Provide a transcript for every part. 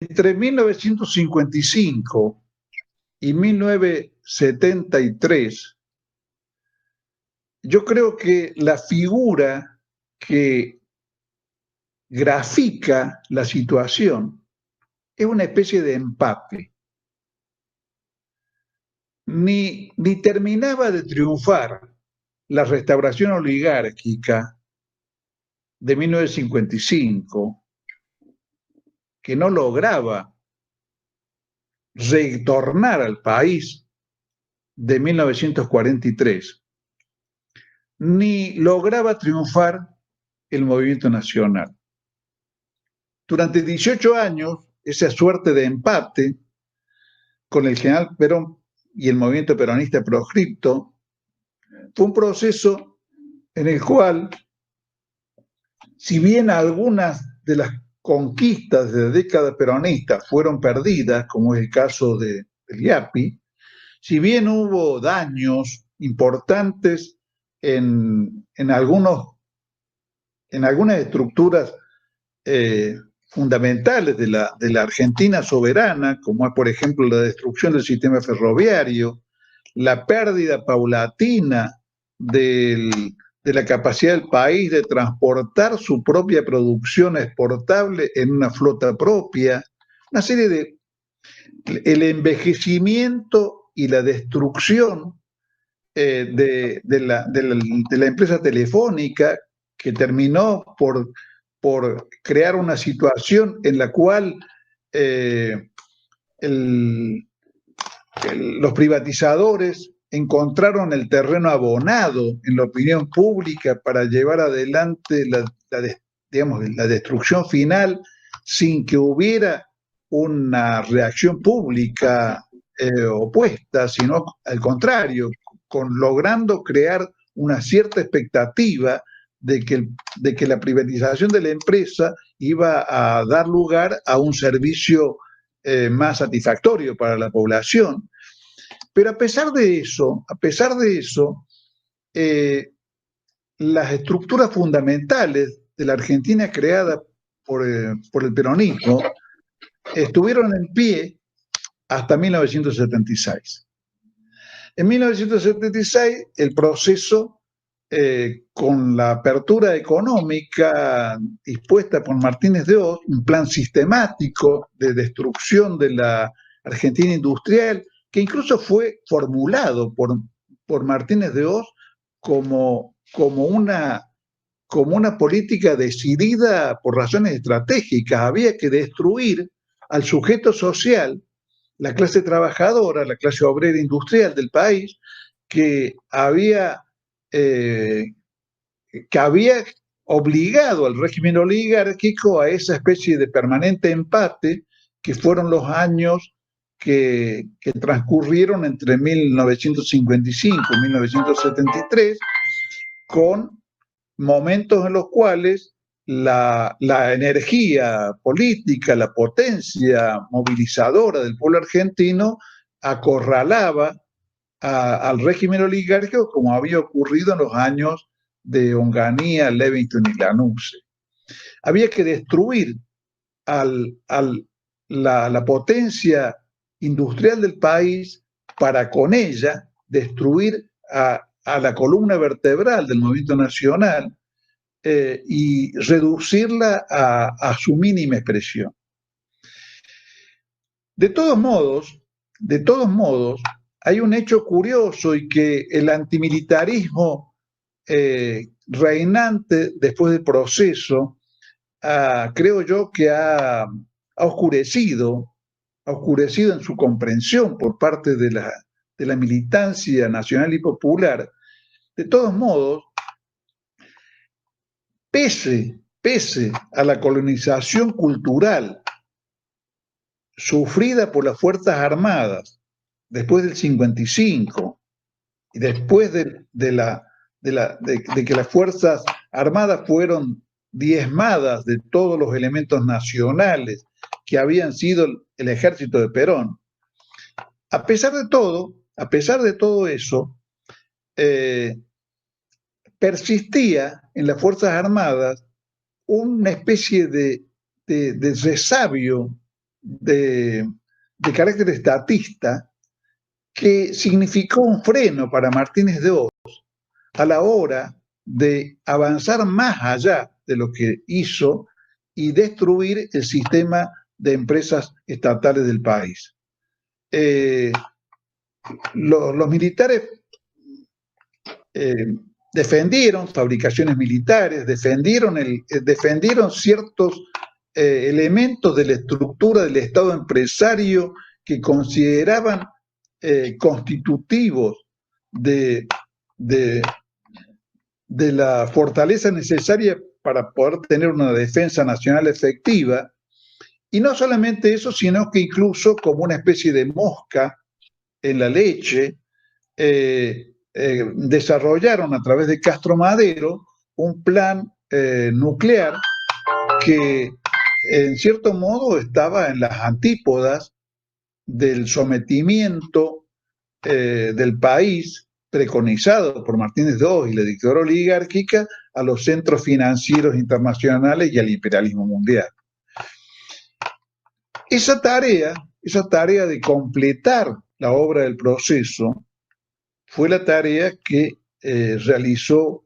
Entre 1955 y 1973, yo creo que la figura que grafica la situación es una especie de empate. Ni terminaba de triunfar la restauración oligárquica de 1955, que no lograba retornar al país de 1943, ni lograba triunfar el movimiento nacional. Durante 18 años, esa suerte de empate con el general Perón y el movimiento peronista proscripto fue un proceso en el cual, si bien algunas de las conquistas de la década peronista fueron perdidas, como es el caso del IAPI, si bien hubo daños importantes en algunas estructuras fundamentales de la Argentina soberana, como es, por ejemplo, la destrucción del sistema ferroviario, la pérdida paulatina de la capacidad del país de transportar su propia producción exportable en una flota propia, una serie de... El envejecimiento y la destrucción de la empresa telefónica, que terminó por crear una situación en la cual eh, el, los privatizadores encontraron el terreno abonado en la opinión pública para llevar adelante la destrucción final sin que hubiera una reacción pública opuesta, sino al contrario, logrando crear una cierta expectativa de que la privatización de la empresa iba a dar lugar a un servicio más satisfactorio para la población. Pero a pesar de eso, eh, las estructuras fundamentales de la Argentina creada por el peronismo estuvieron en pie hasta 1976. En 1976, el proceso, con la apertura económica dispuesta por Martínez de Oz, un plan sistemático de destrucción de la Argentina industrial, que incluso fue formulado por Martínez de Oz como una política decidida por razones estratégicas. Había que destruir al sujeto social, la clase trabajadora, la clase obrera industrial del país, que había, eh, que había obligado al régimen oligárquico a esa especie de permanente empate que fueron los años que transcurrieron entre 1955 y 1973, con momentos en los cuales la energía política, la potencia movilizadora del pueblo argentino acorralaba al régimen oligárquico, como había ocurrido en los años de Onganía, Levington y Lanusse. Había que destruir la potencia industrial del país para con ella destruir a la columna vertebral del movimiento nacional, y reducirla a su mínima expresión. De todos modos, de todos modos, hay un hecho curioso, y que el antimilitarismo reinante después del proceso, creo yo que ha oscurecido en su comprensión por parte de la militancia nacional y popular. De todos modos, pese a la colonización cultural sufrida por las Fuerzas Armadas después del 55, y después de que las Fuerzas Armadas fueron diezmadas de todos los elementos nacionales que habían sido el ejército de Perón. A pesar de todo eso, eh, persistía en las Fuerzas Armadas una especie de resabio de carácter estatista que significó un freno para Martínez de Oz a la hora de avanzar más allá de lo que hizo y destruir el sistema de empresas estatales del país. Los militares defendieron fabricaciones militares, defendieron ciertos elementos de la estructura del Estado empresario que consideraban constitutivos de la fortaleza necesaria para poder tener una defensa nacional efectiva. Y no solamente eso, sino que incluso como una especie de mosca en la leche, desarrollaron a través de Castro Madero un plan nuclear que en cierto modo estaba en las antípodas del sometimiento del país preconizado por Martínez de Oz y la dictadura oligárquica a los centros financieros internacionales y al imperialismo mundial. Esa tarea de completar la obra del proceso fue la tarea que realizó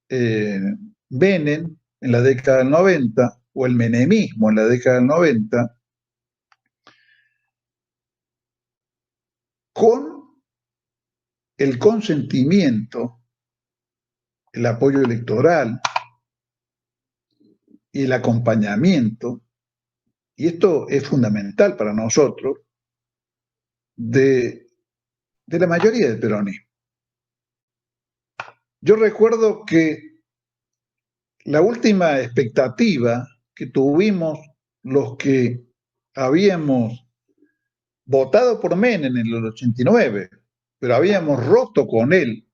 Menem en la década del 90, o el menemismo en la década del 90, con el consentimiento, el apoyo electoral y el acompañamiento, y esto es fundamental para nosotros, de la mayoría del peronismo. Yo recuerdo que la última expectativa que tuvimos los que habíamos votado por Menem en el 89, pero habíamos roto con él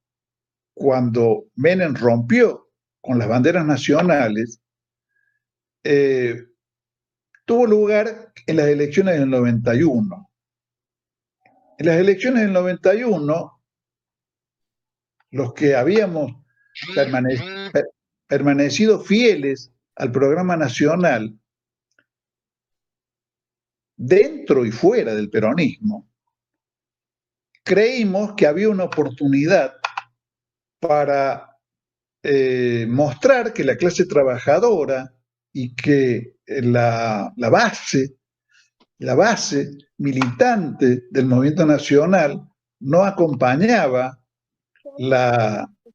cuando Menem rompió con las banderas nacionales, tuvo lugar en las elecciones del 91. En las elecciones del 91, los que habíamos permanecido fieles al programa nacional, dentro y fuera del peronismo, creímos que había una oportunidad para mostrar que la clase trabajadora y que la base militante del movimiento nacional no acompañaba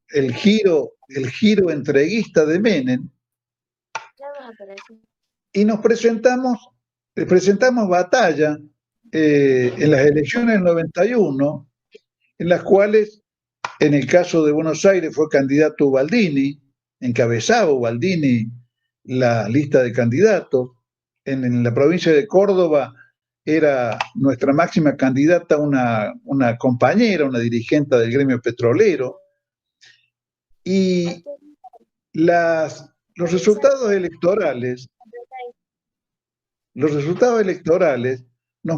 el giro entreguista de Menem, y nos presentamos batalla en las elecciones del 91, en las cuales, en el caso de Buenos Aires, fue candidato Ubaldini, encabezaba Ubaldini la lista de candidatos. En la provincia de Córdoba era nuestra máxima candidata una compañera, una dirigente del gremio petrolero. Y los resultados electorales nos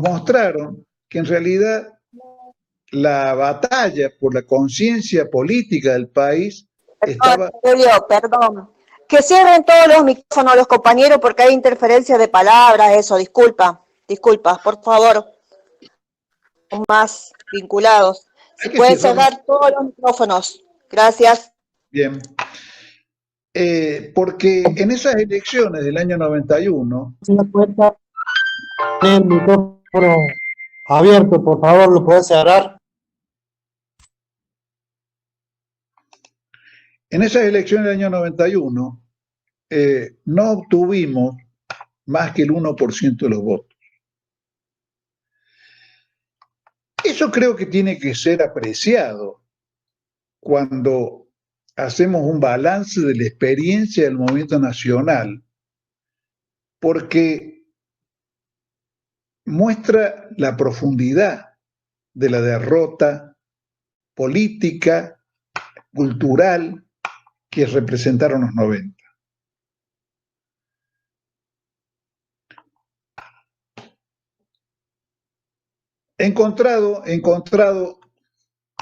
mostraron que en realidad la batalla por la conciencia política del país estaba... Julio, perdón. Que cierren todos los micrófonos los compañeros porque hay interferencia de palabras, eso, disculpa, por favor. Más vinculados. Si pueden cerrar todos los micrófonos. Gracias. Bien. Porque en esas elecciones del año 91... El micrófono abierto, por favor, ¿lo puedes cerrar? En esas elecciones del año 91 no obtuvimos más que el 1% de los votos. Eso creo que tiene que ser apreciado cuando hacemos un balance de la experiencia del movimiento nacional, porque muestra la profundidad de la derrota política, cultural que representaron los 90. He encontrado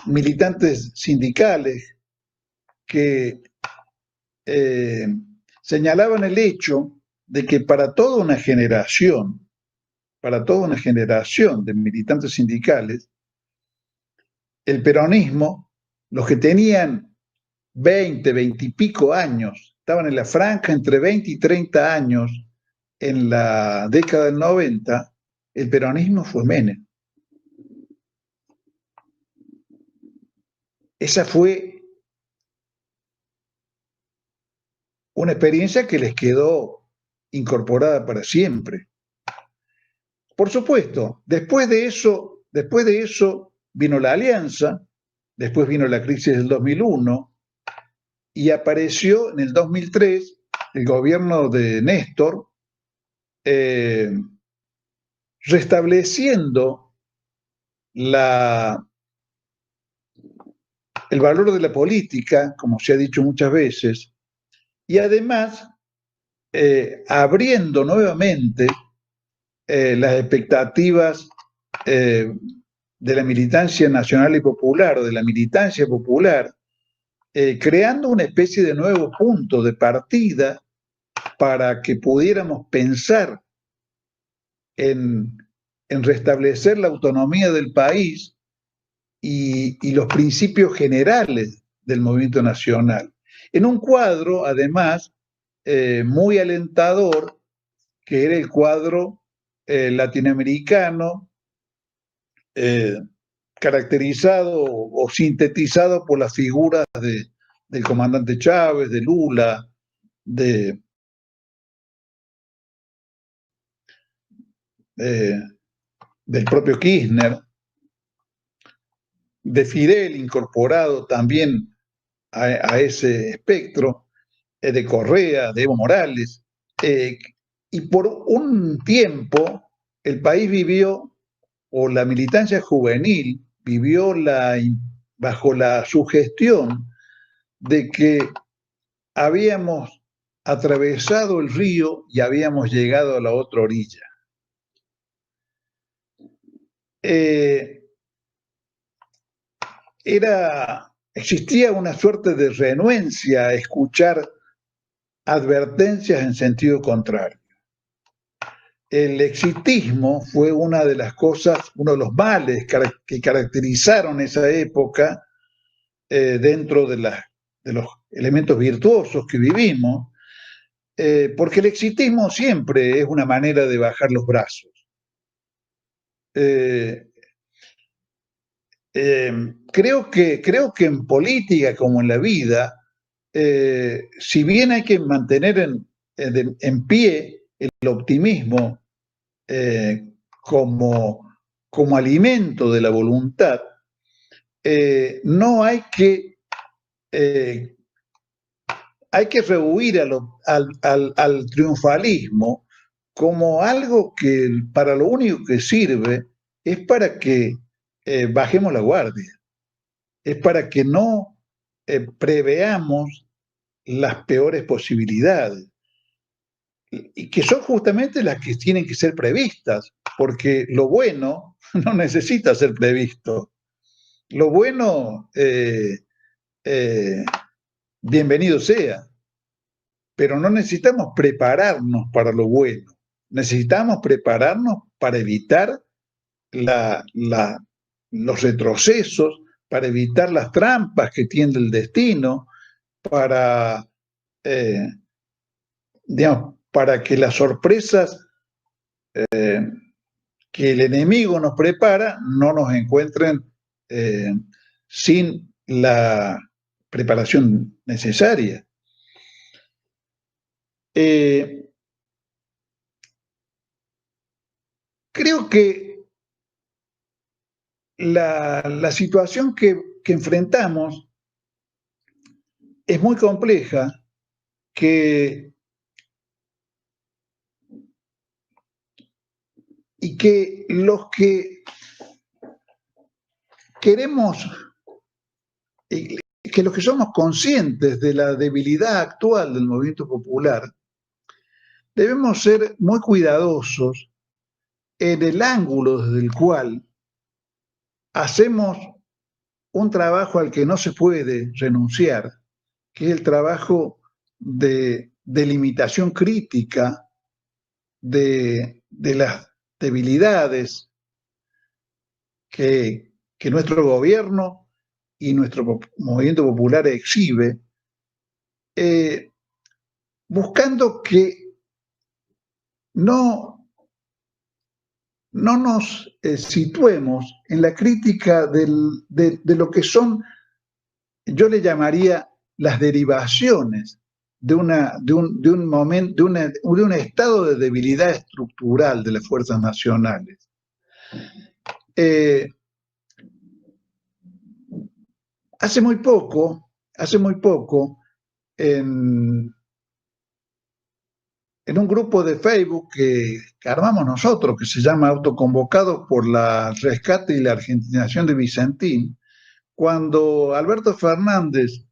militantes sindicales que señalaban el hecho de que para toda una generación para toda una generación de militantes sindicales, el peronismo, los que tenían 20 y pico años, estaban en la franja entre 20 y 30 años en la década del 90, el peronismo fue Menem. Esa fue una experiencia que les quedó incorporada para siempre. Por supuesto, después de eso vino la alianza, después vino la crisis del 2001 y apareció en el 2003 el gobierno de Néstor, restableciendo el valor de la política, como se ha dicho muchas veces, y además abriendo nuevamente las expectativas de la militancia nacional y popular, o de la militancia popular, creando una especie de nuevo punto de partida para que pudiéramos pensar en restablecer la autonomía del país y los principios generales del movimiento nacional. En un cuadro, además, muy alentador, que era el cuadro latinoamericano, caracterizado o sintetizado por las figuras del comandante Chávez, de Lula, del propio Kirchner, de Fidel incorporado también a ese espectro, de Correa, de Evo Morales, y por un tiempo el país vivió, o la militancia juvenil vivió bajo la sugestión de que habíamos atravesado el río y habíamos llegado a la otra orilla. Existía una suerte de renuencia a escuchar advertencias en sentido contrario. El exitismo fue una de las cosas, uno de los males que caracterizaron esa época dentro de los elementos virtuosos que vivimos, porque el exitismo siempre es una manera de bajar los brazos. Creo que en política como en la vida, si bien hay que mantener en pie el optimismo como alimento de la voluntad, no hay que rehuir al triunfalismo como algo que para lo único que sirve es para que bajemos la guardia, es para que no preveamos las peores posibilidades, y que son justamente las que tienen que ser previstas, porque lo bueno no necesita ser previsto. Lo bueno, bienvenido sea, pero no necesitamos prepararnos para lo bueno, necesitamos prepararnos para evitar los retrocesos, para evitar las trampas que tiende el destino, para que las sorpresas que el enemigo nos prepara no nos encuentren sin la preparación necesaria. Creo que la situación que enfrentamos es muy compleja, y que los que queremos, que los que somos conscientes de la debilidad actual del movimiento popular, debemos ser muy cuidadosos en el ángulo desde el cual hacemos un trabajo al que no se puede renunciar, que es el trabajo de limitación crítica de las debilidades que nuestro gobierno y nuestro movimiento popular exhibe, buscando que no nos situemos en la crítica de lo que son, yo le llamaría las derivaciones de un momento, de un estado de debilidad estructural de las fuerzas nacionales. Hace muy poco, en un grupo de Facebook que armamos nosotros, que se llama Autoconvocados por la Rescate y la Argentinación de Vicentín, cuando Alberto Fernández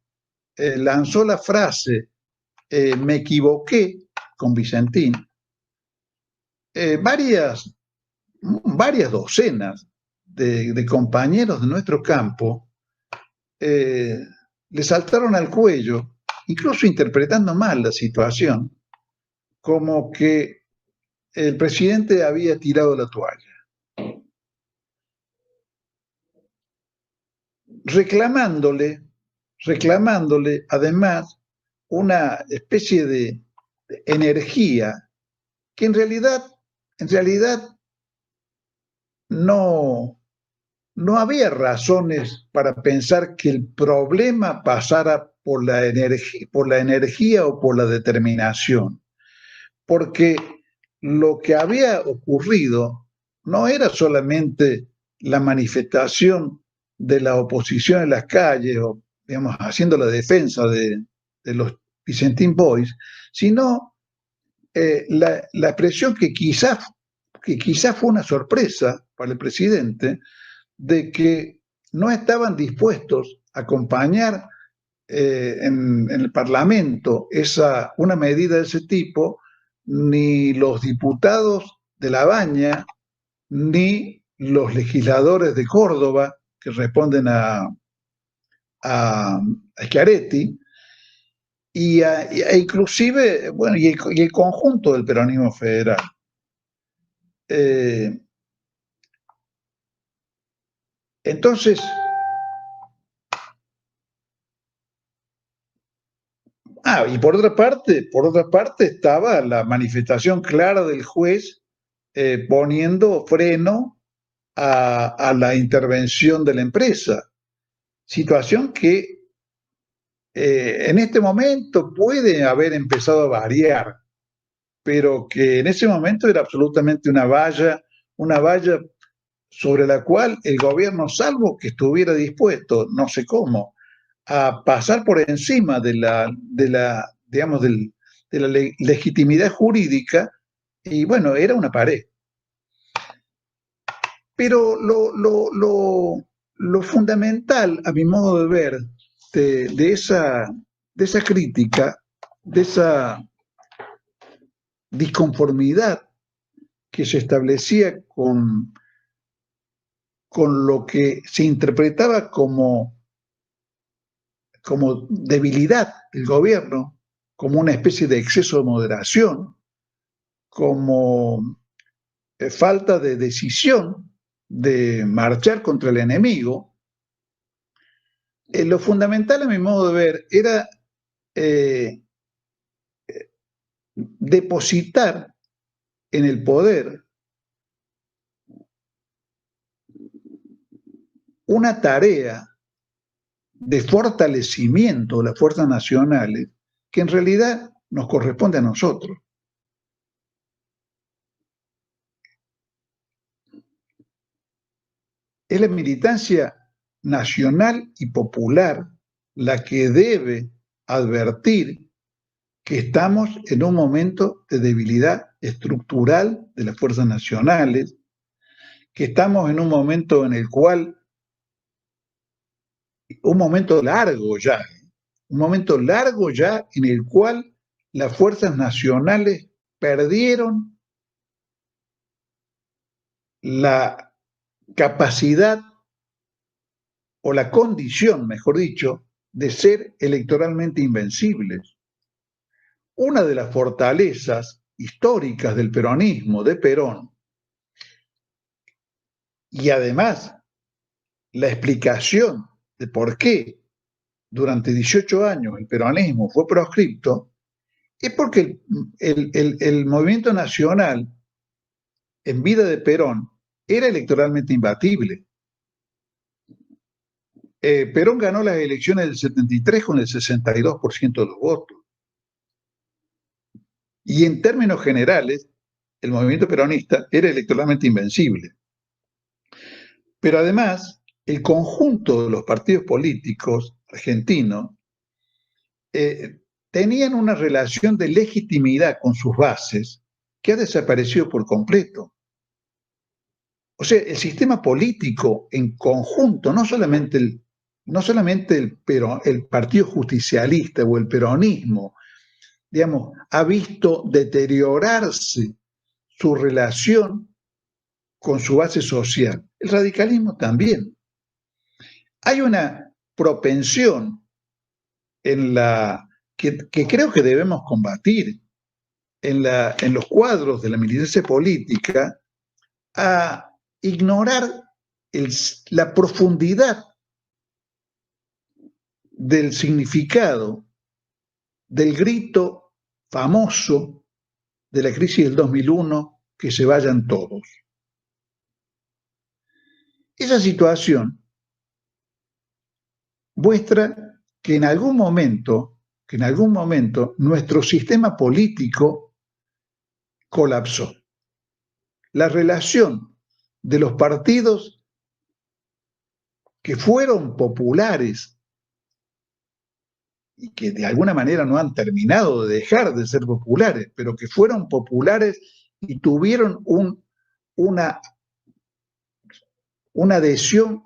lanzó la frase me equivoqué con Vicentín, varias docenas de compañeros de nuestro campo le saltaron al cuello, incluso interpretando mal la situación, como que el presidente había tirado la toalla, reclamándole además una especie de energía que en realidad no había razones para pensar que el problema pasara por la energía o por la determinación, porque lo que había ocurrido no era solamente la manifestación de la oposición en las calles, o digamos, haciendo la defensa de los Vicentín Boys, sino la expresión que quizás fue una sorpresa para el presidente, de que no estaban dispuestos a acompañar en el Parlamento una medida de ese tipo, ni los diputados de La Baña, ni los legisladores de Córdoba, que responden a Schiaretti, e inclusive, bueno, y el conjunto del peronismo federal. Entonces, y por otra parte estaba la manifestación clara del juez poniendo freno a la intervención de la empresa. Situación que en este momento puede haber empezado a variar, pero que en ese momento era absolutamente una valla sobre la cual el gobierno, salvo que estuviera dispuesto, no sé cómo, a pasar por encima de la legitimidad jurídica, y bueno, era una pared. Pero lo fundamental, a mi modo de ver, de esa crítica, de esa disconformidad que se establecía con lo que se interpretaba como debilidad del gobierno, como una especie de exceso de moderación, como falta de decisión de marchar contra el enemigo. Lo fundamental, a mi modo de ver, era depositar en el poder una tarea de fortalecimiento de las fuerzas nacionales que en realidad nos corresponde a nosotros. Es la militancia nacional y popular la que debe advertir que estamos en un momento de debilidad estructural de las fuerzas nacionales, que estamos en un momento en el cual, un momento largo ya en el cual las fuerzas nacionales perdieron la capacidad o la condición, mejor dicho, de ser electoralmente invencibles. Una de las fortalezas históricas del peronismo, de Perón, Y además, la explicación de por qué durante 18 años el peronismo fue proscripto es porque el movimiento nacional en vida de Perón era electoralmente imbatible. Perón ganó las elecciones del 73 con el 62% de los votos. Y en términos generales, el movimiento peronista era electoralmente invencible. Pero además, el conjunto de los partidos políticos argentinos tenían una relación de legitimidad con sus bases que ha desaparecido por completo. O sea, el sistema político en conjunto, no solamente el Partido Justicialista o el peronismo, digamos, ha visto deteriorarse su relación con su base social. El radicalismo también. Hay una propensión que creo que debemos combatir en los cuadros de la militancia política a ignorar la profundidad del significado del grito famoso de la crisis del 2001, que se vayan todos. Esa situación muestra que en algún momento nuestro sistema político colapsó. La relación de los partidos que fueron populares y que de alguna manera no han terminado de dejar de ser populares, pero que fueron populares y tuvieron una adhesión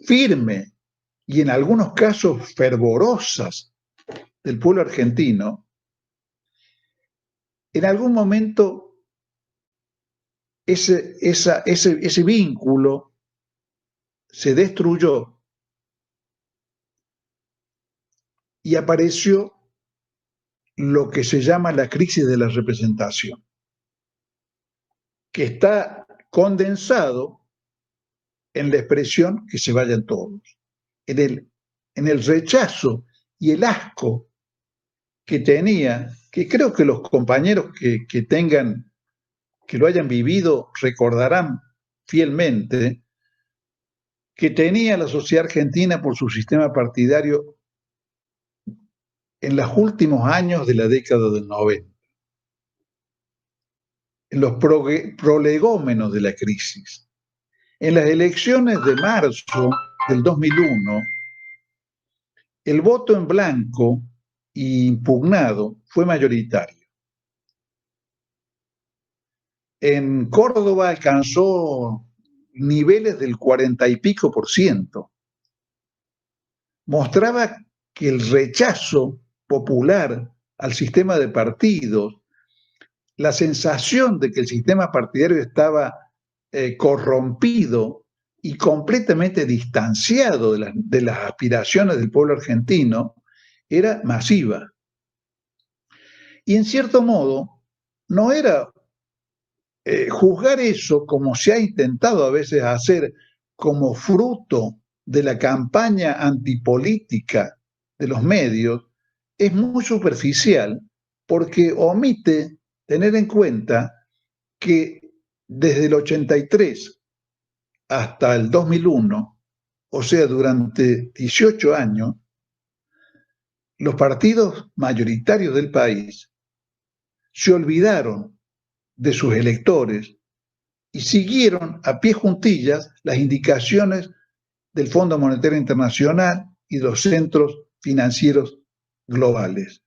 firme y en algunos casos fervorosas del pueblo argentino, en algún momento ese vínculo se destruyó y apareció lo que se llama la crisis de la representación, que está condensado en la expresión que se vayan todos, en el rechazo y el asco que tenía, que creo que los compañeros que lo hayan vivido recordarán fielmente, que tenía la sociedad argentina por su sistema partidario en los últimos años de la década del 90, en los prolegómenos de la crisis. En las elecciones de marzo del 2001, el voto en blanco e impugnado fue mayoritario. En Córdoba alcanzó niveles del 40 y pico %. Mostraba que el rechazo popular al sistema de partidos, la sensación de que el sistema partidario estaba corrompido y completamente distanciado de las aspiraciones del pueblo argentino, era masiva. Y en cierto modo, no era juzgar eso, como se ha intentado a veces hacer, como fruto de la campaña antipolítica de los medios, es muy superficial, porque omite tener en cuenta que desde el 83 hasta el 2001, o sea, durante 18 años, los partidos mayoritarios del país se olvidaron de sus electores y siguieron a pie juntillas las indicaciones del Fondo Monetario Internacional y de los centros financieros globales,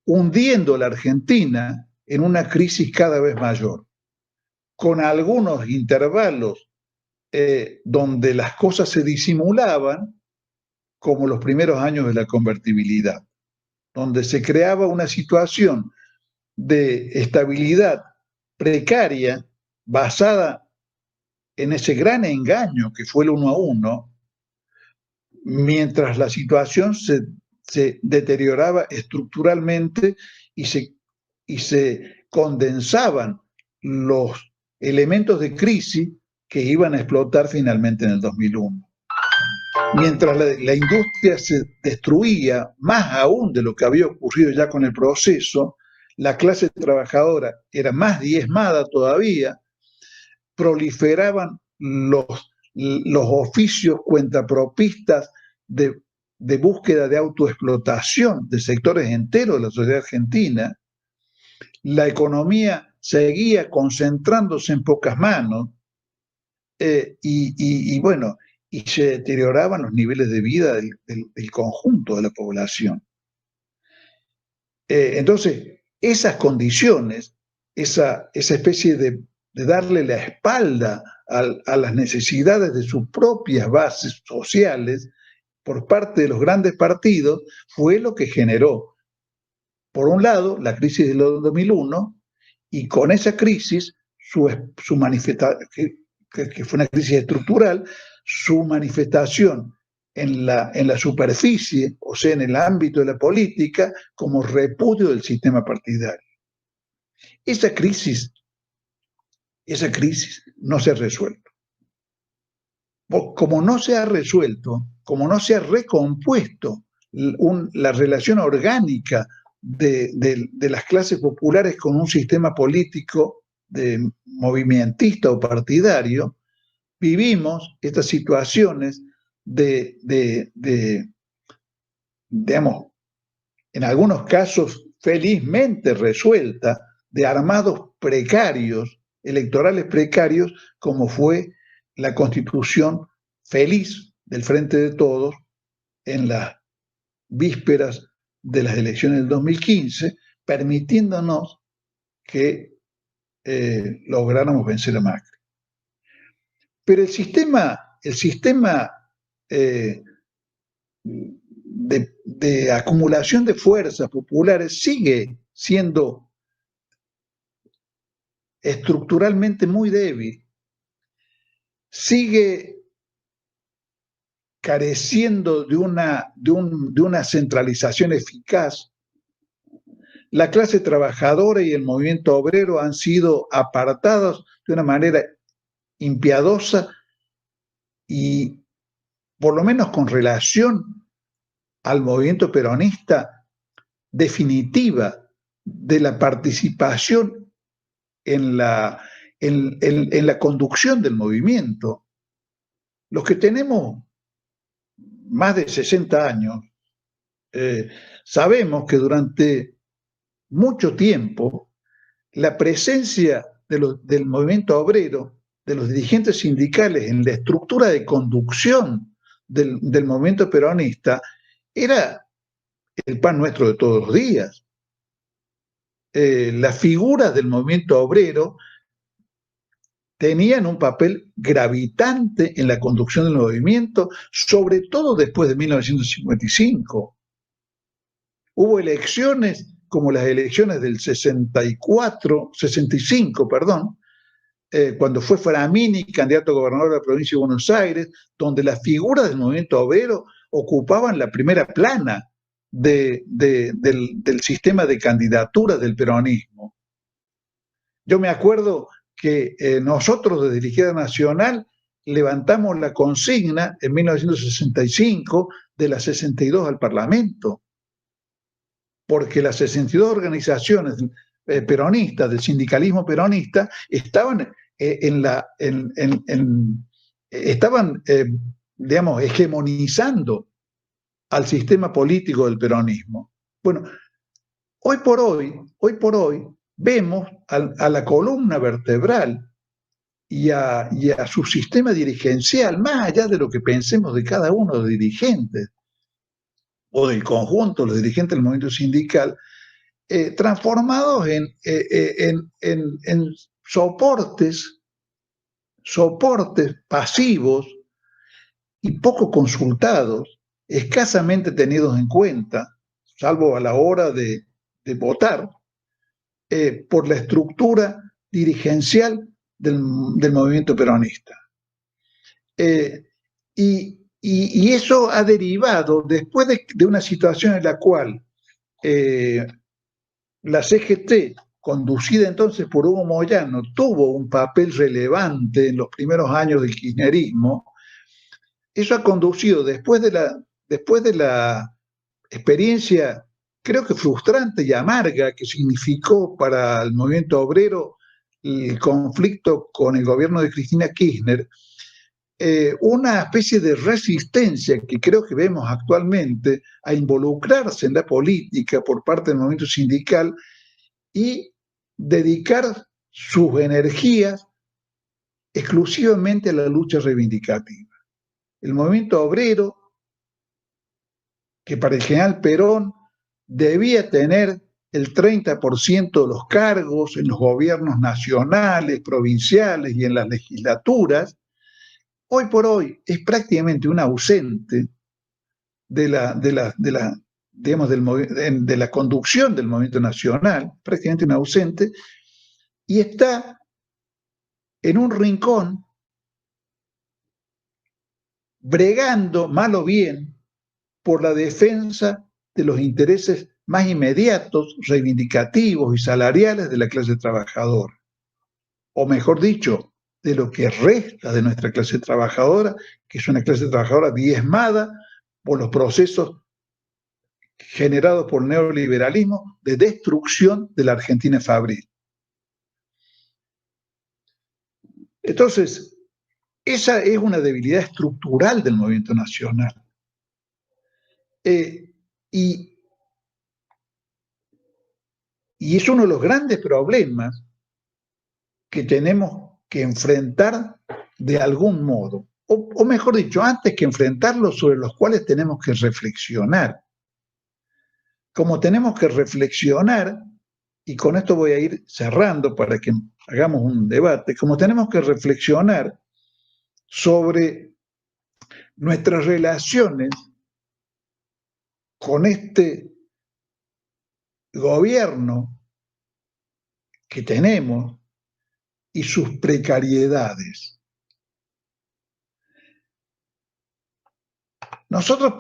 hundiendo a la Argentina en una crisis cada vez mayor, con algunos intervalos donde las cosas se disimulaban, como los primeros años de la convertibilidad, donde se creaba una situación de estabilidad precaria basada en ese gran engaño que fue el 1 a 1, mientras la situación se deterioraba estructuralmente y se condensaban los elementos de crisis que iban a explotar finalmente en el 2001. Mientras la industria se destruía, más aún de lo que había ocurrido ya con el proceso, la clase trabajadora era más diezmada todavía, proliferaban los oficios cuentapropistas de búsqueda de autoexplotación de sectores enteros de la sociedad argentina, la economía seguía concentrándose en pocas manos, y se deterioraban los niveles de vida del conjunto de la población. Entonces, esas condiciones, esa especie de darle la espalda a las necesidades de sus propias bases sociales por parte de los grandes partidos, fue lo que generó, por un lado, la crisis del 2001, y con esa crisis, su manifestación, que fue una crisis estructural, su manifestación en la superficie, o sea, en el ámbito de la política, como repudio del sistema partidario. Esa crisis no se ha resuelto. Como no se ha resuelto, como no se ha recompuesto la relación orgánica de las clases populares con un sistema político movimentista o partidario, vivimos estas situaciones digamos, en algunos casos felizmente resueltas, de armados precarios, electorales precarios, como fue la constitución feliz del Frente de Todos en las vísperas de las elecciones del 2015, permitiéndonos que lográramos vencer a Macri. Pero el sistema de acumulación de fuerzas populares sigue siendo estructuralmente muy débil, sigue careciendo de una centralización eficaz. La clase trabajadora y el movimiento obrero han sido apartados de una manera impiadosa y, por lo menos con relación al movimiento peronista, definitiva de la participación en la conducción del movimiento. Los que tenemos más de 60 años, sabemos que durante mucho tiempo la presencia del movimiento obrero, de los dirigentes sindicales en la estructura de conducción del movimiento peronista, era el pan nuestro de todos los días. Las figuras del movimiento obrero tenían un papel gravitante en la conducción del movimiento, sobre todo después de 1955. Hubo elecciones como las elecciones del 65, cuando fue Framini candidato a gobernador de la provincia de Buenos Aires, donde las figuras del movimiento obrero ocupaban la primera plana del sistema de candidaturas del peronismo. Yo me acuerdo que nosotros desde la Izquierda Nacional levantamos la consigna en 1965 de las 62 al Parlamento, porque las 62 organizaciones peronistas, del sindicalismo peronista, estaban digamos, hegemonizando al sistema político del peronismo. Bueno, hoy por hoy vemos a la columna vertebral y a su sistema dirigencial, más allá de lo que pensemos de cada uno de los dirigentes o del conjunto de los dirigentes del movimiento sindical, transformados en soportes pasivos y poco consultados, escasamente tenidos en cuenta, salvo a la hora de votar, por la estructura dirigencial del movimiento peronista. Y eso ha derivado, después de una situación en la cual la CGT conducida entonces por Hugo Moyano, tuvo un papel relevante en los primeros años del kirchnerismo. Eso ha conducido, después de la experiencia, creo que frustrante y amarga, que significó para el movimiento obrero el conflicto con el gobierno de Cristina Kirchner, una especie de resistencia que creo que vemos actualmente a involucrarse en la política por parte del movimiento sindical y dedicar sus energías exclusivamente a la lucha reivindicativa. El movimiento obrero, que para el general Perón debía tener el 30% de los cargos en los gobiernos nacionales, provinciales y en las legislaturas, hoy por hoy es prácticamente un ausente de la conducción del movimiento nacional, prácticamente un ausente, y está en un rincón bregando, mal o bien, por la defensa de los intereses más inmediatos, reivindicativos y salariales de la clase trabajadora. O mejor dicho, de lo que resta de nuestra clase trabajadora, que es una clase trabajadora diezmada por los procesos generados por el neoliberalismo de destrucción de la Argentina fabril. Entonces, esa es una debilidad estructural del movimiento nacional. Y es uno de los grandes problemas que tenemos que enfrentar de algún modo. O mejor dicho, antes que enfrentarlos, sobre los cuales tenemos que reflexionar. Como tenemos que reflexionar, y con esto voy a ir cerrando para que hagamos un debate, como tenemos que reflexionar sobre nuestras relaciones con este gobierno que tenemos y sus precariedades. Nosotros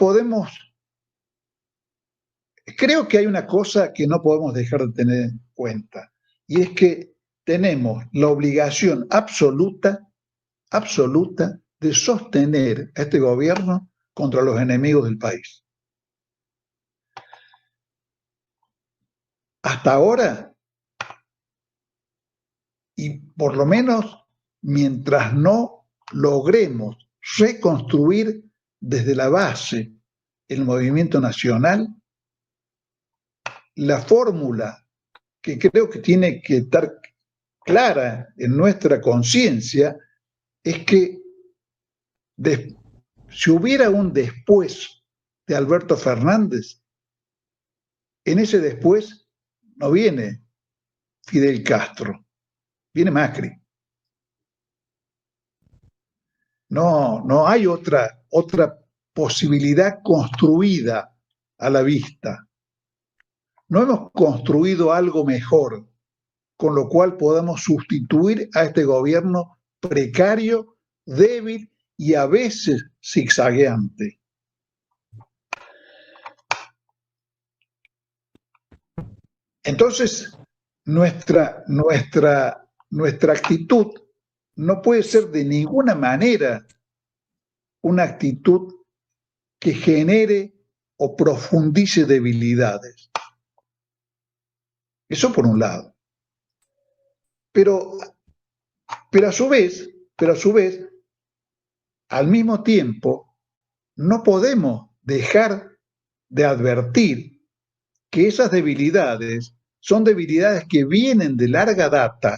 creo que hay una cosa que no podemos dejar de tener en cuenta, y es que tenemos la obligación absoluta de sostener a este gobierno contra los enemigos del país. Hasta ahora, y por lo menos mientras no logremos reconstruir desde la base el movimiento nacional, la fórmula que creo que tiene que estar clara en nuestra conciencia es que si hubiera un después de Alberto Fernández, en ese después no viene Fidel Castro, viene Macri. No hay otra posibilidad construida a la vista. No hemos construido algo mejor, con lo cual podamos sustituir a este gobierno precario, débil y a veces zigzagueante. Entonces, nuestra actitud no puede ser de ninguna manera una actitud que genere o profundice debilidades. Eso por un lado. Pero a su vez, al mismo tiempo, no podemos dejar de advertir que esas debilidades son debilidades que vienen de larga data,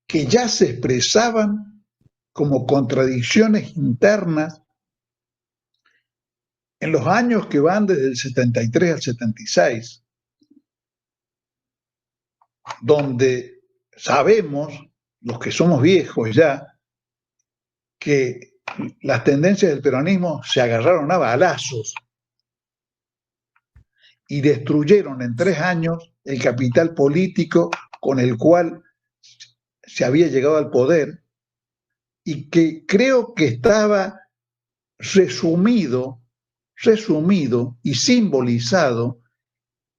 que ya se expresaban como contradicciones internas en los años que van desde el 73 al 76, donde sabemos, los que somos viejos ya, que las tendencias del peronismo se agarraron a balazos y destruyeron en 3 años el capital político con el cual se había llegado al poder, y que creo que estaba resumido y simbolizado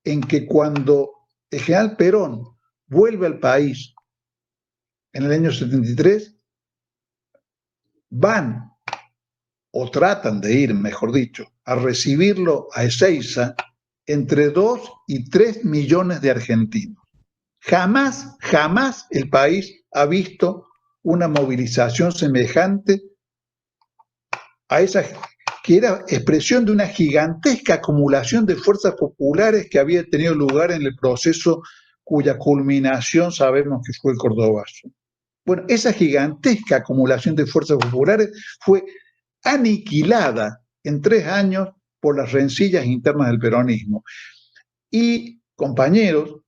en que cuando el general Perón vuelve al país en el año 73, van o tratan de ir, mejor dicho, a recibirlo a Ezeiza entre 2 y 3 millones de argentinos. Jamás, jamás el país ha visto una movilización semejante a esa, que era expresión de una gigantesca acumulación de fuerzas populares que había tenido lugar en el proceso cuya culminación sabemos que fue el Cordobazo. Bueno, esa gigantesca acumulación de fuerzas populares fue aniquilada en 3 años por las rencillas internas del peronismo. Y compañeros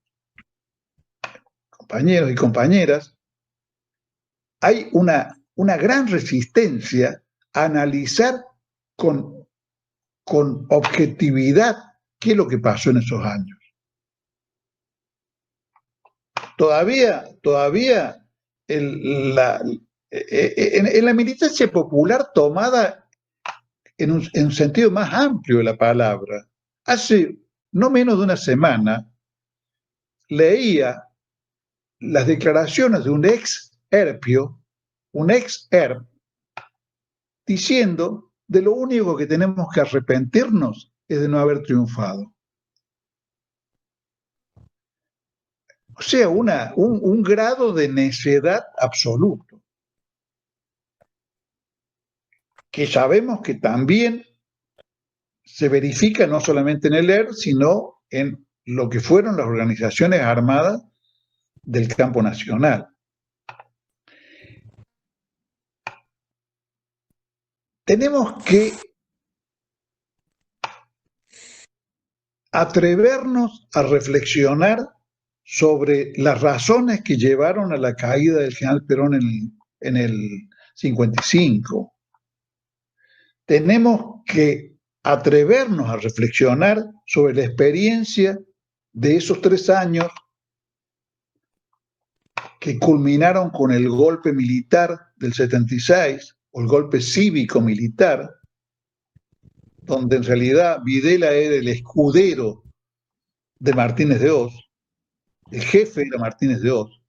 y compañeras, hay una gran resistencia a analizar con objetividad qué es lo que pasó en esos años. Todavía en la militancia popular tomada en un sentido más amplio de la palabra, hace no menos de una semana leía las declaraciones de un ex ERPio, un ex ERP, diciendo de lo único que tenemos que arrepentirnos es de no haber triunfado. O sea, un grado de necedad absoluto, que sabemos que también se verifica no solamente en el ERP, sino en lo que fueron las organizaciones armadas del campo nacional. Tenemos que atrevernos a reflexionar sobre las razones que llevaron a la caída del general Perón en el 55. Tenemos que atrevernos a reflexionar sobre la experiencia de esos 3 años que culminaron con el golpe militar del 76, o el golpe cívico-militar, donde en realidad Videla era el escudero de Martínez de Hoz, el jefe era Martínez de Hoz.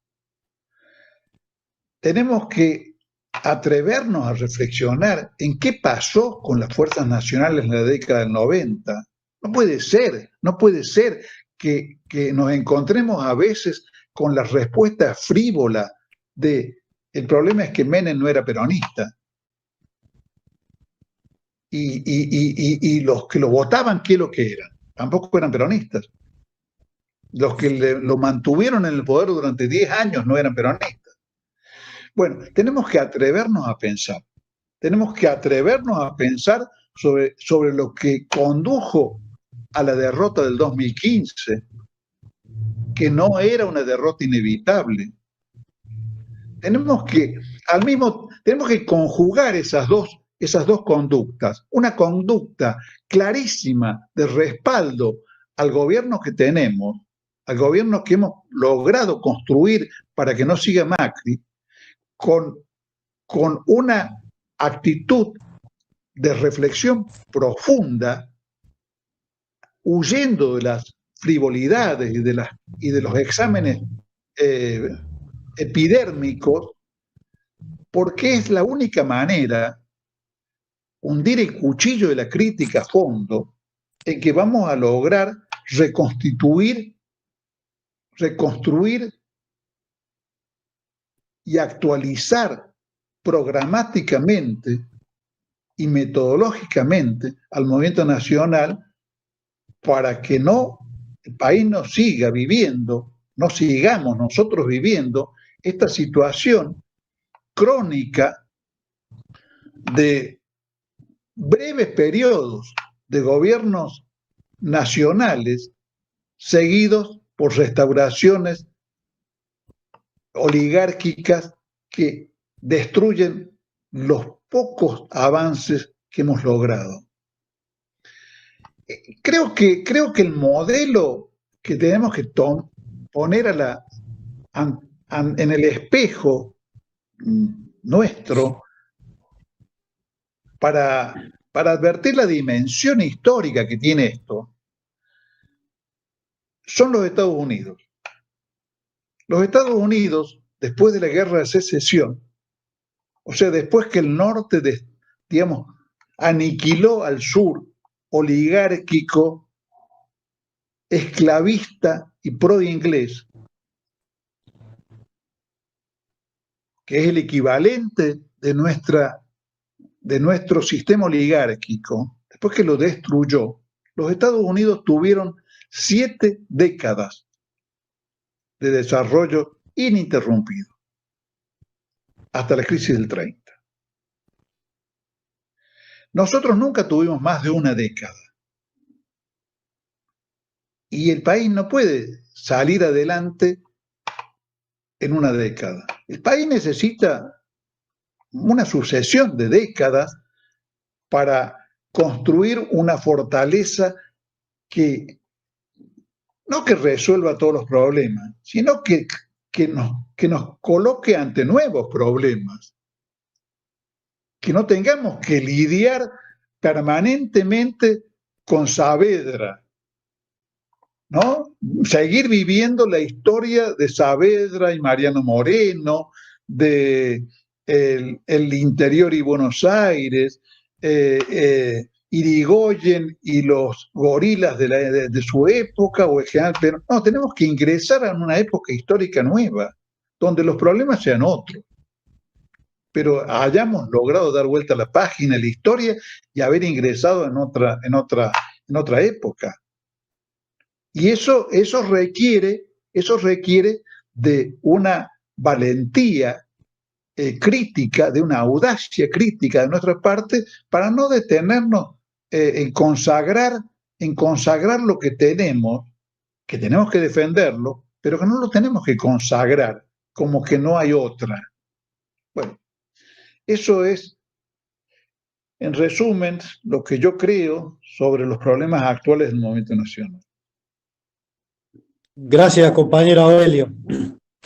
Tenemos que atrevernos a reflexionar en qué pasó con las fuerzas nacionales en la década del 90. No puede ser que nos encontremos a veces con la respuesta frívola de el problema es que Menem no era peronista. Y los que lo votaban, ¿qué es lo que eran? Tampoco eran peronistas. Los que lo mantuvieron en el poder durante 10 años no eran peronistas. Bueno, tenemos que atrevernos a pensar. Tenemos que atrevernos a pensar sobre lo que condujo a la derrota del 2015, que no era una derrota inevitable. Tenemos que conjugar esas dos conductas. Una conducta clarísima de respaldo al gobierno que tenemos, al gobierno que hemos logrado construir para que no siga Macri, con una actitud de reflexión profunda, huyendo de las frivolidades y de los exámenes epidérmicos, porque es la única manera, hundir el cuchillo de la crítica a fondo, en que vamos a lograr reconstruir y actualizar programáticamente y metodológicamente al movimiento nacional para que el país no sigamos nosotros viviendo esta situación crónica de breves periodos de gobiernos nacionales seguidos por restauraciones oligárquicas que destruyen los pocos avances que hemos logrado. Creo que el modelo que tenemos que poner en el espejo nuestro para advertir la dimensión histórica que tiene esto, son los Estados Unidos. Los Estados Unidos, después de la Guerra de Secesión, o sea, después que el norte, digamos, aniquiló al sur oligárquico, esclavista y pro-inglés, que es el equivalente de nuestro sistema oligárquico, después que lo destruyó, los Estados Unidos tuvieron 7 décadas de desarrollo ininterrumpido, hasta la crisis del 30. Nosotros nunca tuvimos más de una década. Y el país no puede salir adelante en una década. El país necesita una sucesión de décadas para construir una fortaleza que no que resuelva todos los problemas, sino que nos coloque ante nuevos problemas. Que no tengamos que lidiar permanentemente con Saavedra, ¿no? Seguir viviendo la historia de Saavedra y Mariano Moreno, de el interior y Buenos Aires, Irigoyen y los gorilas de su época, o el general Perón. No, tenemos que ingresar a una época histórica nueva, donde los problemas sean otros, pero hayamos logrado dar vuelta a la página de la historia y haber ingresado en otra época. Y eso requiere de una valentía crítica, de una audacia crítica de nuestra parte, para no detenernos en consagrar lo que tenemos que defenderlo, pero que no lo tenemos que consagrar como que no hay otra. Bueno, eso es, en resumen, lo que yo creo sobre los problemas actuales del movimiento nacional. Gracias, compañero Aurelio.